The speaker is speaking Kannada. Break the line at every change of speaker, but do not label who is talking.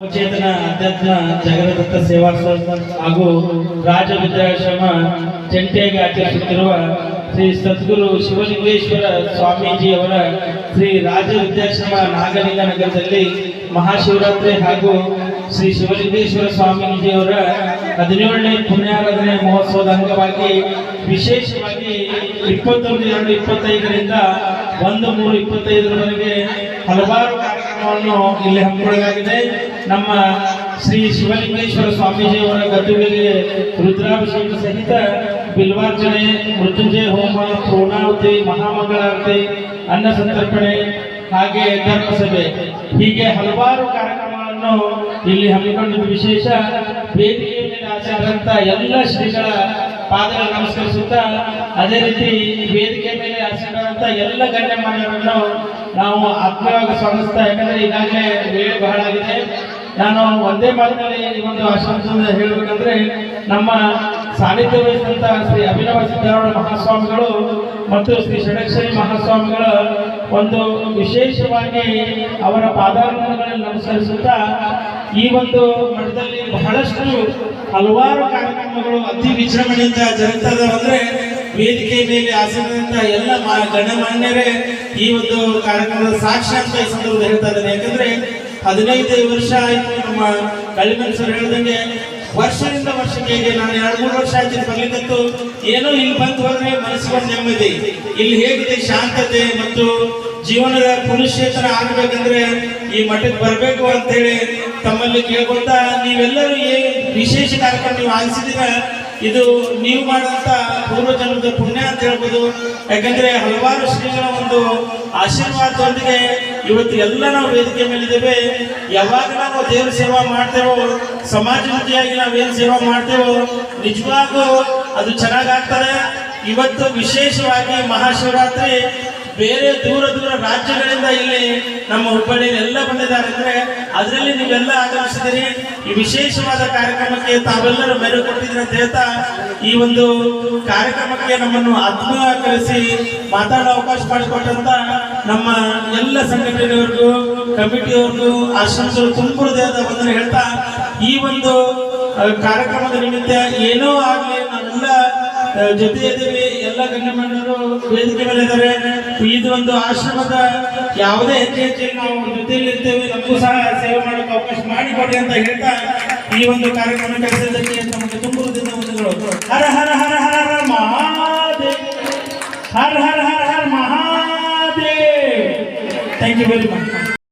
ಚೇತನ ಅಧ್ಯಾತ್ಮ ಜಗದತ್ತ ಸೇವಾ ಸಂಸ್ಥೆ ಹಾಗೂ ರಾಜ ವಿದ್ಯಾಶ್ರಮ ಜಂಟಿಯಾಗಿ ಆಚರಿಸುತ್ತಿರುವ ಶ್ರೀ ಸದ್ಗುರು ಶಿವಲಿಂಗೇಶ್ವರ ಸ್ವಾಮೀಜಿಯವರ ಶ್ರೀ ರಾಜ ವಿದ್ಯಾಶ್ರಮ ನಾಗಲಿಂಗ ನಗರದಲ್ಲಿ ಮಹಾಶಿವರಾತ್ರಿ ಹಾಗೂ ಶ್ರೀ ಶಿವಲಿಂಗೇಶ್ವರ ಸ್ವಾಮೀಜಿಯವರ 17ನೇ ಪುಣ್ಯಾರಾಧನೆ ಮಹೋತ್ಸವದ ಅಂಗವಾಗಿ ವಿಶೇಷವಾಗಿ 21-2-25ರಿಂದ 1-3-25ರವರೆಗೆ ಹಲವಾರು ಕಾರ್ಯಕ್ರಮವನ್ನು ಇಲ್ಲಿ ಹಮ್ಮಿಕೊಳ್ಳಲಾಗಿದೆ. ನಮ್ಮ ಶ್ರೀ ಶಿವಲಿಂಗೇಶ್ವರ ಸ್ವಾಮೀಜಿಯವರ ಗದ್ದುಗೆಗೆ ರುದ್ರಾಭಿಷೇಕ ಸಹಿತ ಬಿಲ್ವಾರ್ಚನೆ, ಮೃತ್ಯುಂಜಯ ಹೋಮ, ಪೂರ್ಣಾಹುತಿ, ಮಹಾಮಂಗಳಾರತಿ, ಅನ್ನ ಸಂತರ್ಪಣೆ ಹಾಗೆ ಧರ್ಮಸಭೆ ಹೀಗೆ ಹಲವಾರು ಕಾರ್ಯಕ್ರಮಗಳನ್ನು ಇಲ್ಲಿ ಹಮ್ಮಿಕೊಂಡಿದ್ದು ವಿಶೇಷ. ವೇದಿಕೆಯ ಮೇಲೆ ಆಸೀನರಾದಂಥ ಎಲ್ಲ ಶ್ರೀಗಳ ಪಾದಗಳು ನಮಸ್ಕರಿಸುತ್ತಾ, ಅದೇ ರೀತಿ ವೇದಿಕೆ ಮೇಲೆ ಆಸೀನರಾದಂಥ ಎಲ್ಲ ಗಣ್ಯಮಾನ್ಯರನ್ನು ನಾವು ಆತ್ಮೀಯವಾಗಿ ಸ್ವಾಗತಿಸ್ತಾ, ಯಾಕಂದ್ರೆ ಈಗಾಗಲೇ ವೇಳೆ ಬಹಳ ಆಗಿದೆ. ನಾನು ಒಂದೇ ಮಾತಿನಲ್ಲಿ ಈ ಒಂದು ಆಶ್ವಾಸನೆ ಹೇಳಬೇಕಂದ್ರೆ, ನಮ್ಮ ಸಾನ್ನಿಧ್ಯ ವಹಿಸಿದಂಥ ಶ್ರೀ ಅಭಿನವ ಸಿದ್ಧಾರೂಢ ಮಹಾಸ್ವಾಮಿಗಳು ಮತ್ತು ಶ್ರೀ ಷಡಕ್ಷರಿ ಮಹಾಸ್ವಾಮಿಗಳ ಒಂದು ವಿಶೇಷವಾಗಿ ಅವರ ಪಾದಾರಗಳಲ್ಲಿ ನಮಸ್ಕರಿಸುತ್ತಾ, ಈ ಒಂದು ಮಠದಲ್ಲಿ ಬಹಳಷ್ಟು ಹಲವಾರು ಕಾರ್ಯಕ್ರಮಗಳು ಅತಿ ವಿಜೃಂಭಣೆಯಿಂದ ಜರುಗ್ತದೆ. ಅಂದ್ರೆ ವೇದಿಕೆ ಮೇಲೆ ಆಸೀನರಾದಂಥ ಎಲ್ಲ ಗಣ್ಯಮಾನ್ಯರೇ ಈ ಒಂದು ಕಾರ್ಯಕ್ರಮದ ಸಾಕ್ಷಿ ಅಂತ ಈ ಸಂದರ್ಭದಲ್ಲಿ ಹೇಳ್ತಾ ಇದ್ದಾರೆ. ಯಾಕಂದ್ರೆ 15 ವರ್ಷ ಆಯ್ತು. ನಮ್ಮ ಕಳಿಮನ್ಸರು ಹೇಳ್ದಂಗೆ ವರ್ಷದಿಂದ ವರ್ಷಕ್ಕೆ ನಾನು 2-3 ವರ್ಷ ಆಯ್ತು ಬರ್ಲಿಕ್ಕಂತೂ ಏನೋ ಇಲ್ಲಿ ಬಂದು ಹೋದ್ರೆ ಮನಸ್ಸಿಗೊಂದು ನೆಮ್ಮದಿ. ಇಲ್ಲಿ ಹೇಗಿದೆ ಶಾಂತತೆ ಮತ್ತು ಜೀವನದ ಪುನಶ್ಚೇತನ ಆಗಬೇಕಂದ್ರೆ ಈ ಮಠಕ್ಕೆ ಬರಬೇಕು ಅಂತೇಳಿ ತಮ್ಮಲ್ಲಿ ಕೇಳ್ಕೊಳ್ತಾ, ನೀವೆಲ್ಲರೂ ವಿಶೇಷ ಕಾರ್ಯಕ್ರಮ ನೀವು ಆಲಿಸಿದಿರ, ಇದು ನೀವು ಮಾಡುವಂತ ಪೂರ್ವಜನ್ಮದ ಪುಣ್ಯ ಅಂತ ಹೇಳ್ಬೋದು. ಯಾಕಂದ್ರೆ ಹಲವಾರು ಶ್ರೀಗಳ ಒಂದು ಆಶೀರ್ವಾದದೊಂದಿಗೆ ಇವತ್ತು ಎಲ್ಲ ನಾವು ವೇದಿಕೆ ಮೇಲಿದ್ದೇವೆ. ಯಾವಾಗ ನಾವು ದೇವರ ಸೇವಾ ಮಾಡ್ತೇವೋ, ಸಮಾಜಮುಖಿಯಾಗಿ ನಾವೇನು ಸೇವಾ ಮಾಡ್ತೇವೋ ನಿಜವಾಗೂ ಅದು ಚೆನ್ನಾಗಾಗ್ತದೆ. ಇವತ್ತು ವಿಶೇಷವಾಗಿ ಮಹಾಶಿವರಾತ್ರಿ ಬೇರೆ ದೂರ ದೂರ ರಾಜ್ಯಗಳಿಂದ ಇಲ್ಲಿ ನಮ್ಮ ಹುಬ್ಬಳ್ಳಿಯಲ್ಲಿ ಎಲ್ಲ ಬಂದಿದ್ದಾರೆ. ಅಂದ್ರೆ ಅದರಲ್ಲಿ ನೀವೆಲ್ಲ ಆಗಮಿಸಿದಿರಿ. ಈ ವಿಶೇಷವಾದ ಕಾರ್ಯಕ್ರಮಕ್ಕೆ ತಾವೆಲ್ಲರೂ ಮೆರುಗು ಕೊಟ್ಟಿದ್ದೀರಿ ಅಂತ ಹೇಳ್ತಾ, ಈ ಒಂದು ಕಾರ್ಯಕ್ರಮಕ್ಕೆ ನಮ್ಮನ್ನು ಆತ್ಮೀಯಕರಿಸಿ ಮಾತಾಡೋ ಅವಕಾಶ ಮಾಡಿಕೊಟ್ಟಂತ ನಮ್ಮ ಎಲ್ಲ ಸಂಘಟನೆಯವರಿಗೂ, ಕಮಿಟಿಯವರಿಗೂ, ಆಶ್ರಮದವರು ತುಂಬ ಹೃದಯದ ವಂದನೆ ಹೇಳ್ತಾ, ಈ ಒಂದು ಕಾರ್ಯಕ್ರಮದ ನಿಮಿತ್ತ ಏನೋ ಆಗಲಿ ನಾವೆಲ್ಲ ಜೊತೆ ಇದ್ದೀವಿ. ಎಲ್ಲ ಗಣ್ಯಮಾನ್ಯರು ವೇದಿಕೆ ಮೇಲೆ ಇದ್ದಾರೆ. ಇದು ಒಂದು ಆಶ್ರಮದ ಯಾವುದೇ ಹೆಚ್ಚು ನಾವು ಜೊತೆಯಲ್ಲಿ ಇರ್ತೇವೆ, ನಮಗೂ ಸಹ ಸೇವೆ ಮಾಡೋಕೆ ಅವಕಾಶ ಮಾಡಿಕೊಡಿ ಅಂತ ಹೇಳ್ತಾ, ಈ ಒಂದು ಕಾರ್ಯಕ್ರಮ ನಡೆಸಿದ್ದಕ್ಕೆ ನಮಗೆ ತುಂಬ ಹೃದಯದ ವಂದನೆಗಳು. Hara Hara Hara Hara Hara Mahadev, Hara Hara Hara Hara Mahadev. Thank you very much.